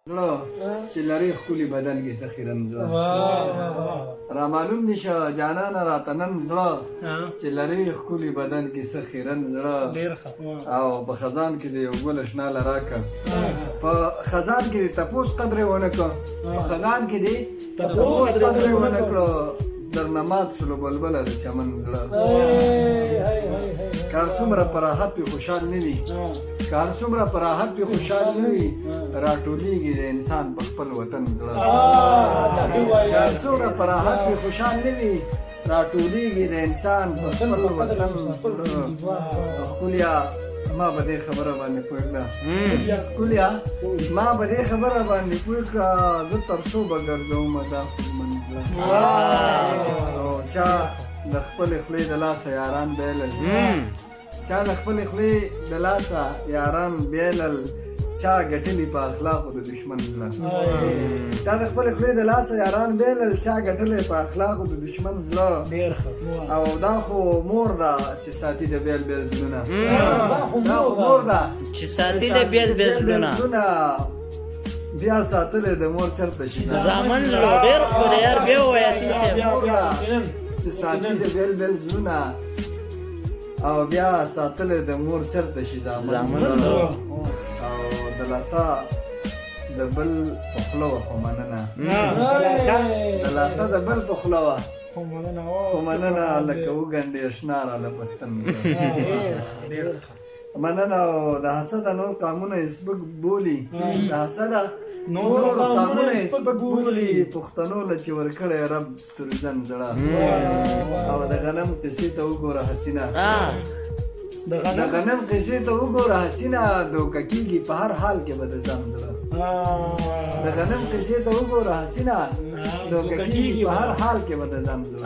زړه چې لري ښکلي بدن کې ذخیرن زړه را معلوم دي شه جانانه راته نن زړه چې لري ښکلي بدن کې ذخیرن زړه او په خزان کې د یو ګل اشنا لراکه په خزان کې د تپوس قدرې ونه کړه په خزان کې د تپوس قدرې ونه کړه درنه مات شلو بلبله د چمن زړه که هر څومره په راحت پې خوشحال نه وي که هر څومره په راحت پې خوشحال نه وي راټولېږي د انسان په خپل وطن زړه که هر څومره په راحت پې خوشحال نه وي راټولېږي د انسان په خپل وطن زړه ښکلیا ما به دې خبره باندې پوه کړه ښکلیا ما به دې خبره باندې پوه کړه زه تر څو به ګرځومه دا خودمن زړه او چا د خپلې خولې د لاسه یاران بیلل چا د خپلې خولې د لاسه یاران بیلل چا ګټلي په اخلاقو د دشمن زړه چا د خپلې خولې د لاسه یاران بیلل چا ګټلی په اخلاقو د دشمن زړه او دا خو مور ده چې ساتي د بیل بیل زړونه دا خو مور ده چې ساتي د بیل بیل زړونه بیا ساتلی د مور چرته شي زامن زړه ډېر ښکلی یار بیا ووایه سي صاحب چې ساتي د بیل بیل زړونه او بیا ساتلی د مور چرته شي زامن زړه او د لاسه د بل په خوله وه خو مننه د لاسه د بل په خوله وه خو مننه لکه وګنډې اشنا راله پستن مننه او د حسده نور قامونه یې سپک بولي د حسده نور قامونه یې سپک بولي پښتنو له چې ورکړی رب ترزن زړه او د غنم قصې ته وګوره حسینه د غنم قصې ته وګوره حسینه دوکه کېږي په هر حال کې به د ځم زړه د غنم قصې ته وګوره حسینه دوکه کېږي په هر حال کې به د ځم زړه